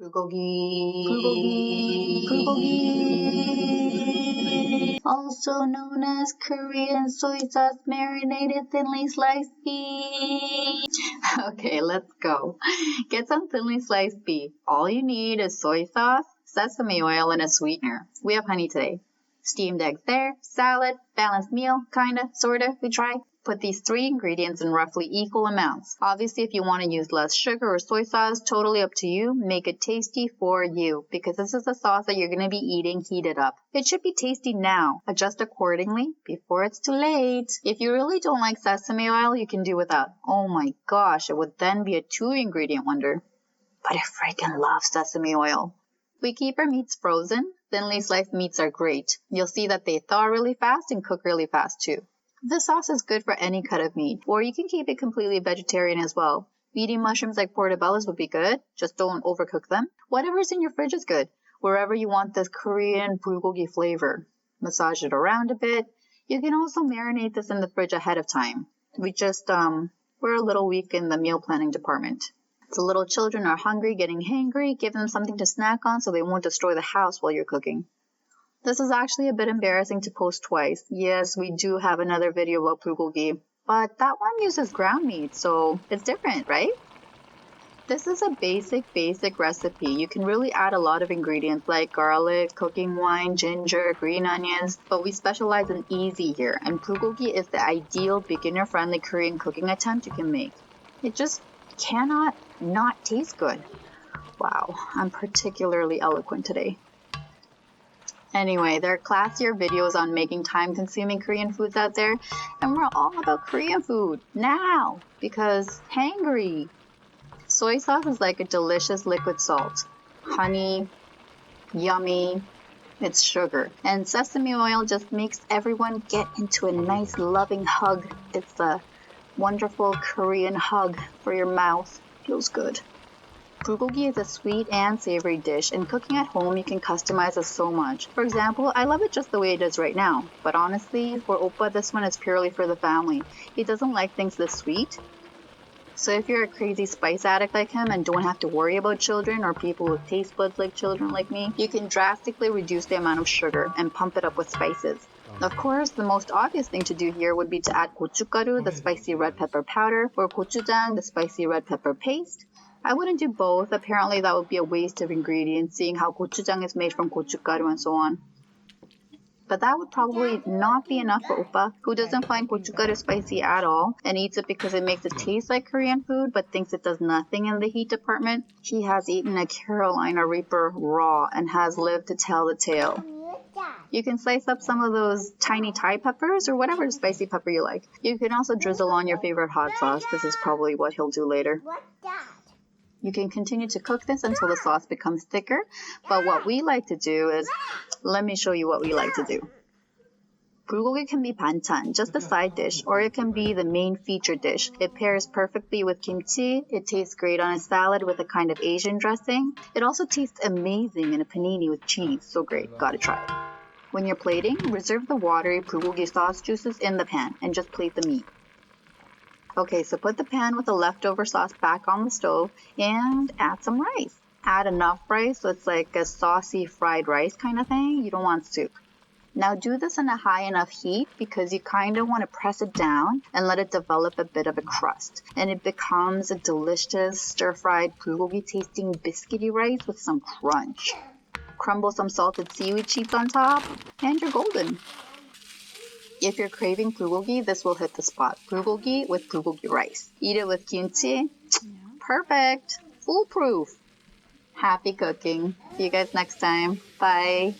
Bulgogi, bulgogi, also known as Korean soy sauce marinated thinly sliced beef. Okay, let's go. Get some thinly sliced beef. All you need is soy sauce, sesame oil, and a sweetener. We have honey today. Steamed eggs there, salad, balanced meal, kinda, sorta, we try. Put these 3 ingredients in roughly equal amounts. Obviously, if you want to use less sugar or soy sauce, totally up to you. Make it tasty for you, because this is the sauce that you're going to be eating heated up. It should be tasty now. Adjust accordingly before it's too late. If you really don't like sesame oil, you can do without. Oh my gosh, it would then be a 2-ingredient wonder. But I freaking love sesame oil. We keep our meats frozen. Thinly sliced meats are great. You'll see that they thaw really fast and cook really fast too. This sauce is good for any cut of meat, or you can keep it completely vegetarian as well. Medium mushrooms like portobellos would be good, just don't overcook them. Whatever's in your fridge is good, wherever you want this Korean bulgogi flavor. Massage it around a bit. You can also marinate this in the fridge ahead of time. We're a little weak in the meal planning department. If the little children are hungry, getting hangry, give them something to snack on so they won't destroy the house while you're cooking. This is actually a bit embarrassing to post twice. Yes, we do have another video about bulgogi, but that one uses ground meat, so it's different, right? This is a basic recipe. You can really add a lot of ingredients like garlic, cooking wine, ginger, green onions, but we specialize in easy here, and bulgogi is the ideal beginner-friendly Korean cooking attempt you can make. It just cannot not taste good. Wow, I'm particularly eloquent today. Anyway, there are classier videos on making time-consuming Korean foods out there, and we're all about Korean food now because hangry. Soy sauce is like a delicious liquid salt. Honey, yummy, it's sugar. And sesame oil just makes everyone get into a nice loving hug. It's a wonderful Korean hug for your mouth. Feels good. Bulgogi is a sweet and savory dish, and cooking at home you can customize it so much. For example, I love it just the way it is right now, but honestly, for Oppa, this one is purely for the family. He doesn't like things this sweet. So if you're a crazy spice addict like him and don't have to worry about children or people with taste buds like children like me, you can drastically reduce the amount of sugar and pump it up with spices. Of course, the most obvious thing to do here would be to add gochugaru, the spicy red pepper powder, or gochujang, the spicy red pepper paste. I wouldn't do both. Apparently that would be a waste of ingredients, seeing how gochujang is made from gochugaru and so on. But that would probably not be enough for Oppa, who doesn't find gochugaru spicy at all and eats it because it makes it taste like Korean food but thinks it does nothing in the heat department. He has eaten a Carolina Reaper raw and has lived to tell the tale. You can slice up some of those tiny Thai peppers or whatever spicy pepper you like. You can also drizzle on your favorite hot sauce. This is probably what he'll do later. You can continue to cook this until the sauce becomes thicker, but what we like to do is, let me show you what we like to do. Bulgogi can be banchan, just a side dish, or it can be the main feature dish. It pairs perfectly with kimchi. It tastes great on a salad with a kind of Asian dressing. It also tastes amazing in a panini with cheese. So great, gotta try it. When you're plating, reserve the watery bulgogi sauce juices in the pan and just plate the meat. Okay, so put the pan with the leftover sauce back on the stove and add some rice. Add enough rice so it's like a saucy fried rice kind of thing. You don't want soup. Now do this in a high enough heat because you kind of want to press it down and let it develop a bit of a crust. And it becomes a delicious stir-fried bulgogi tasting biscuity rice with some crunch. Crumble some salted seaweed sheets on top and you're golden. If you're craving bulgogi, this will hit the spot. Bulgogi with bulgogi rice. Eat it with kimchi. Perfect. Foolproof. Happy cooking. See you guys next time. Bye.